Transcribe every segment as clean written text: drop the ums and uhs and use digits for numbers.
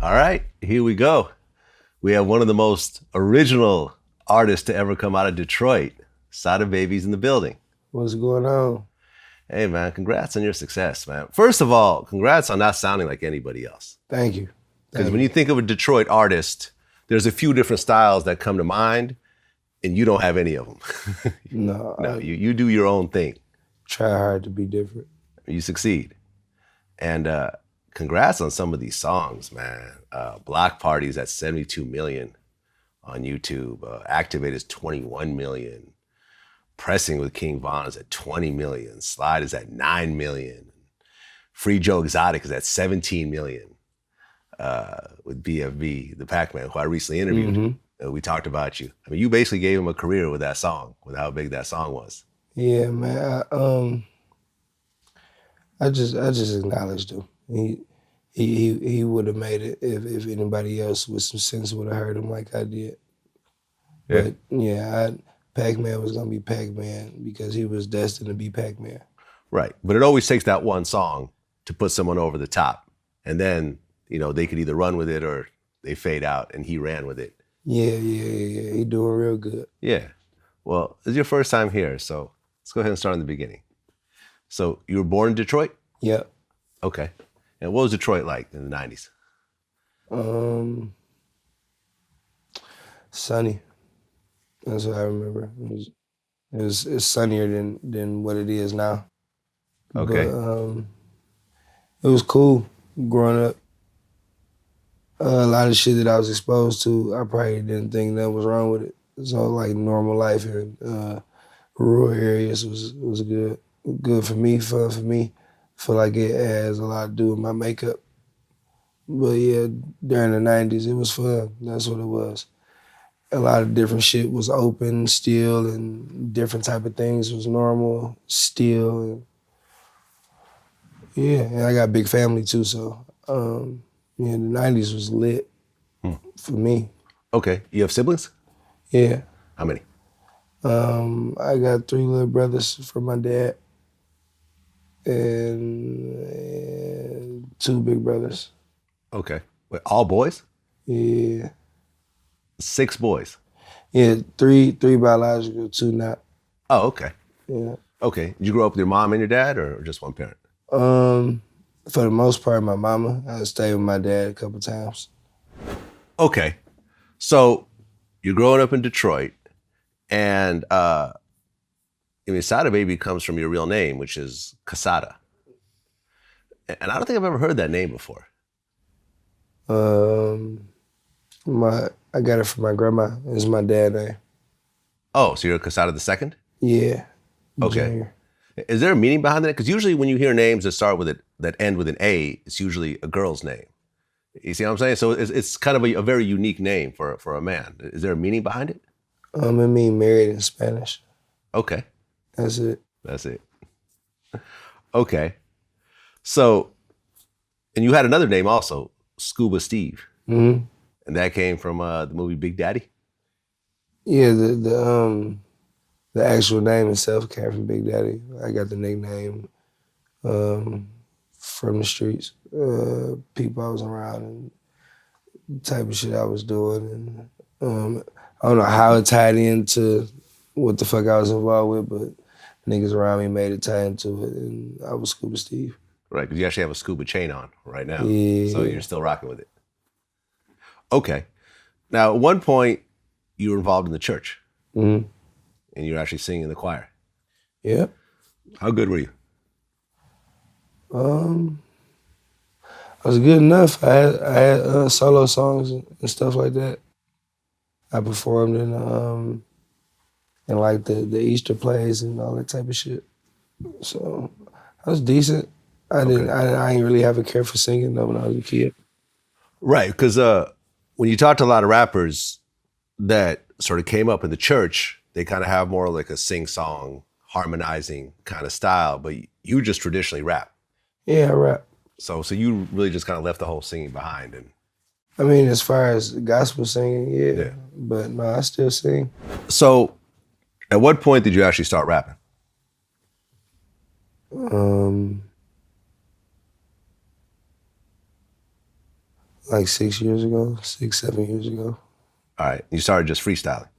All right, here we go. We have one of the most original artists to ever come out of Detroit. Sada Baby's in the building. What's going on? Hey, man, congrats on your success, man. First of all, congrats on not sounding like anybody else. Thank you. Because when you think of a Detroit artist, there's a few different styles that come to mind, and you don't have any of them. No, you do your own thing. Try hard to be different. You succeed. And congrats on some of these songs, man. Block Party's at 72 million on YouTube. Activate is 21 million. Pressing with King Von is at 20 million. Slide is at 9 million. Free Joe Exotic is at 17 million. With BFB, the Pac-Man, who I recently interviewed. Mm-hmm. We talked about you. I mean, you basically gave him a career with that song, with how big that song was. Yeah, man. I just acknowledged him. He would have made it if anybody else with some sense would have heard him like I did. Yeah. But yeah, Pac-Man was gonna be Pac-Man because he was destined to be Pac-Man. Right, but it always takes that one song to put someone over the top, and then they could either run with it or they fade out, and he ran with it. Yeah. He doing real good. Yeah. Well, it's your first time here, so let's go ahead and start in the beginning. So you were born in Detroit? Yep. Okay. And what was Detroit like in the 90s? Sunny. That's what I remember. It's sunnier than what it is now. Okay. But, it was cool growing up. A lot of shit that I was exposed to, I probably didn't think that was wrong with it. So like normal life in rural areas was good. Good for me, fun for me. Feel like it has a lot to do with my makeup. But yeah, during the 90s, it was fun. That's what it was. A lot of different shit was open still, and different type of things was normal still. And yeah, and I got a big family too, so the 90s was lit for me. Okay. You have siblings? Yeah. How many? I got 3 little brothers from my dad and 2 big brothers. Okay. Wait, all boys? Yeah. 6 boys? Yeah, 3 biological, 2 not. Oh, okay. Yeah. Okay. Did you grow up with your mom and your dad, or just one parent? For the most part, my mama. I stayed with my dad a couple times. Okay. So you're growing up in Detroit, and Sada Baby comes from your real name, which is Casada. And I don't think I've ever heard that name before. I got it from my grandma. It's my dad's name. Oh, so you're Casada the second? Yeah. Okay. Junior. Is there a meaning behind that? Because usually when you hear names that start with that end with an A, it's usually a girl's name. You see what I'm saying? So it's kind of a very unique name for a man. Is there a meaning behind it? It mean married in Spanish. Okay. That's it. That's it. Okay. So, and you had another name also, Scooba Steve. Mm-hmm. And that came from the movie Big Daddy? Yeah, the actual name itself came from Big Daddy. I got the nickname from the streets. People I was around and the type of shit I was doing. And I don't know how it tied into what the fuck I was involved with, but niggas around me made it tie into it, and I was Scooba Steve. Right, because you actually have a scuba chain on right now. Yeah. So you're still rocking with it. Okay. Now, at one point, you were involved in the church. Mm-hmm. And you were actually singing in the choir. Yep. How good were you? I was good enough. I had solo songs and stuff like that. I performed in like the Easter plays and all that type of shit. So I was decent. I didn't really have a care for singing though when I was a kid. Right, because when you talk to a lot of rappers that sort of came up in the church, they kind of have more like a sing-song, harmonizing kind of style, but you just traditionally rap. Yeah, I rap. So you really just kind of left the whole singing behind. And I mean, as far as gospel singing, yeah. But no, I still sing. So at what point did you actually start rapping? like 6 years ago, 6, 7 years ago. All right. You started just freestyling.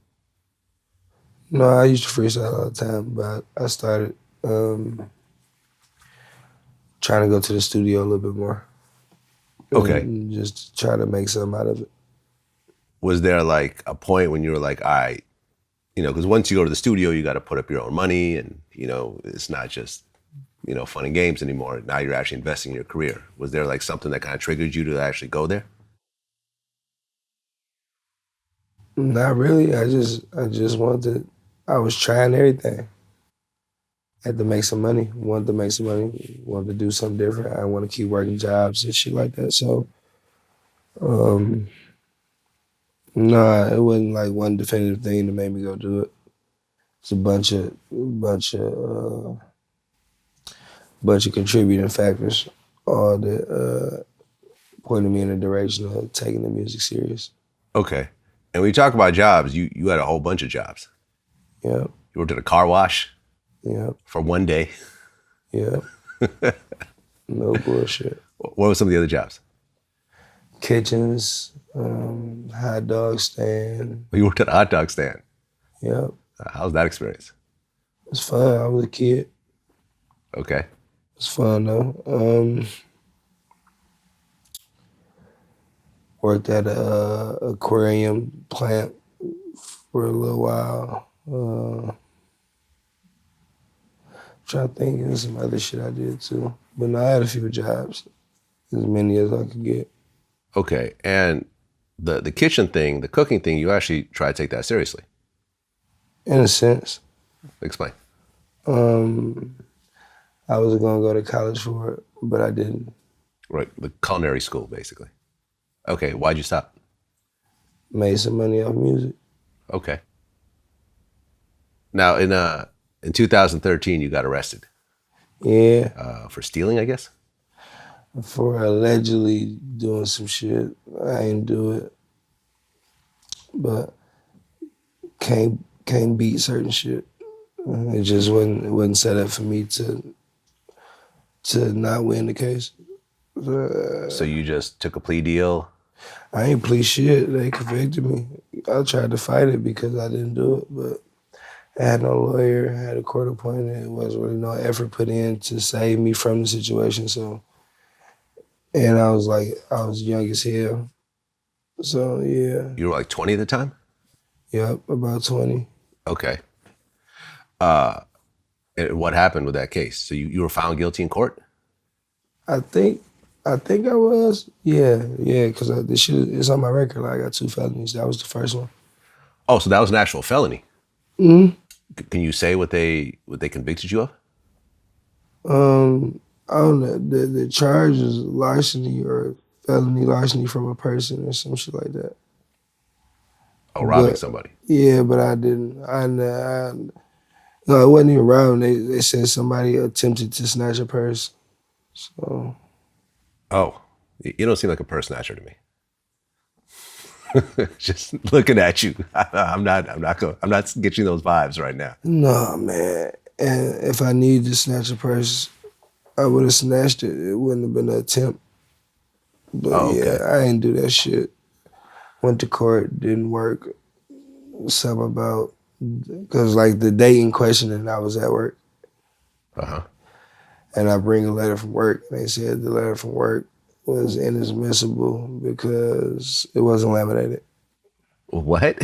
No, I used to freestyle all the time, but I started trying to go to the studio a little bit more. Okay. And just try to make something out of it. Was there like a point when you were like, all right, because once you go to the studio, you got to put up your own money, and it's not just fun and games anymore. Now you're actually investing in your career. Was there like something that kind of triggered you to actually go there? Not really. I just wanted. I was trying everything. Had to make some money. Wanted to make some money. Wanted to do something different. I want to keep working jobs and shit like that. So, nah, it wasn't like one definitive thing that made me go do it. It's a bunch of contributing factors, all that pointed me in the direction of taking the music serious. Okay. And when you talk about jobs, you had a whole bunch of jobs. Yeah. You worked at a car wash. Yeah. For one day. Yeah. No bullshit. What were some of the other jobs? Kitchens, hot dog stand. You worked at a hot dog stand. Yeah. How was that experience? It was fun. I was a kid. Okay. It was fun though. Worked at a aquarium plant for a little while. Trying to think of some other shit I did too. But no, I had a few jobs, as many as I could get. Okay, and the kitchen thing, the cooking thing, you actually try to take that seriously. In a sense. Explain. I was gonna go to college for it, but I didn't. Right, the culinary school, basically. Okay, why'd you stop? Made some money off music. Okay. Now, in 2013, you got arrested. Yeah. For stealing, I guess? For allegedly doing some shit. I ain't do it. But can't beat certain shit. It just wasn't set up for me to not win the case. So you just took a plea deal? I ain't plea shit. They convicted me. I tried to fight it because I didn't do it, but I had no lawyer, I had a court appointed. It wasn't really no effort put in to save me from the situation. So, and I was young as hell. So, yeah. You were like 20 at the time? Yep, about 20. Okay. And what happened with that case? So you were found guilty in court? I think I was. Yeah, because this shit is on my record. Like, I got 2 felonies. That was the first one. Oh, so that was an actual felony? Mm-hmm. Can you say what they convicted you of? I don't know. The charge is larceny or felony larceny from a person or some shit like that. Oh, robbing somebody. Yeah, but I didn't. No, it wasn't even robbing. They said somebody attempted to snatch a purse. So. Oh, you don't seem like a purse snatcher to me. Just looking at you, I'm not getting those vibes right now. No, man. And if I needed to snatch a purse, I would have snatched it. It wouldn't have been an attempt. But yeah, I ain't do that shit. Went to court, didn't work. Something about, because like the day in question and I was at work. Uh-huh. And I bring a letter from work. And they said the letter from work was inadmissible because it wasn't laminated. What?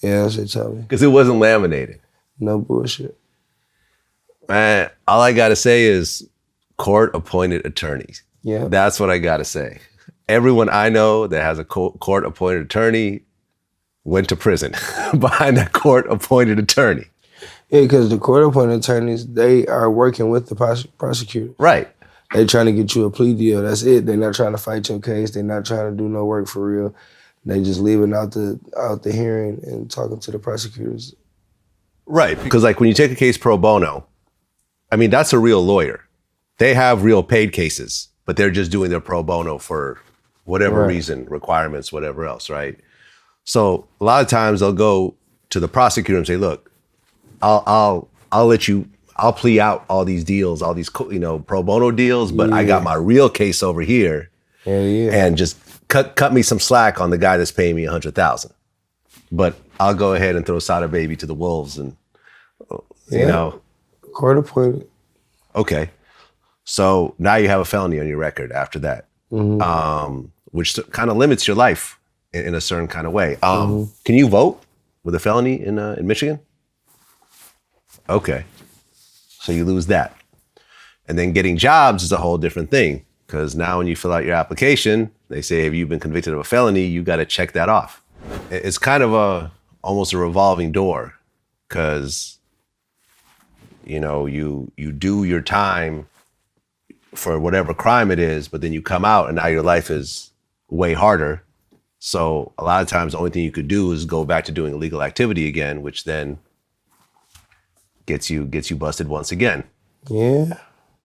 Yeah, that's what they told me. Because it wasn't laminated. No bullshit. Man, all I gotta say is court-appointed attorneys. Yeah. That's what I gotta say. Everyone I know that has a court-appointed attorney went to prison behind that court-appointed attorney. Yeah, because the court-appointed attorneys, they are working with the prosecutor. Right. They're trying to get you a plea deal. That's it. They're not trying to fight your case. They're not trying to do no work for real. They just leaving out the hearing and talking to the prosecutors. Right, because like when you take a case pro bono, I mean, that's a real lawyer. They have real paid cases, but they're just doing their pro bono for whatever reason, requirements, whatever else, right? So a lot of times they'll go to the prosecutor and say, look, I'll plea out all these deals, all these, pro bono deals, but I got my real case over here. Hell yeah. and just cut me some slack on the guy that's paying me 100,000. But I'll go ahead and throw Sada Baby to the wolves, and you know. Court appointed. Okay, so now you have a felony on your record after that, which kind of limits your life in a certain kind of way. Can you vote with a felony in Michigan? Okay, so you lose that. And then getting jobs is a whole different thing, because now when you fill out your application, they say, if you've been convicted of a felony, you got to check that off. It's kind of almost a revolving door, because you do your time for whatever crime it is, but then you come out and now your life is way harder. So a lot of times the only thing you could do is go back to doing illegal activity again, which then gets you busted once again. Yeah.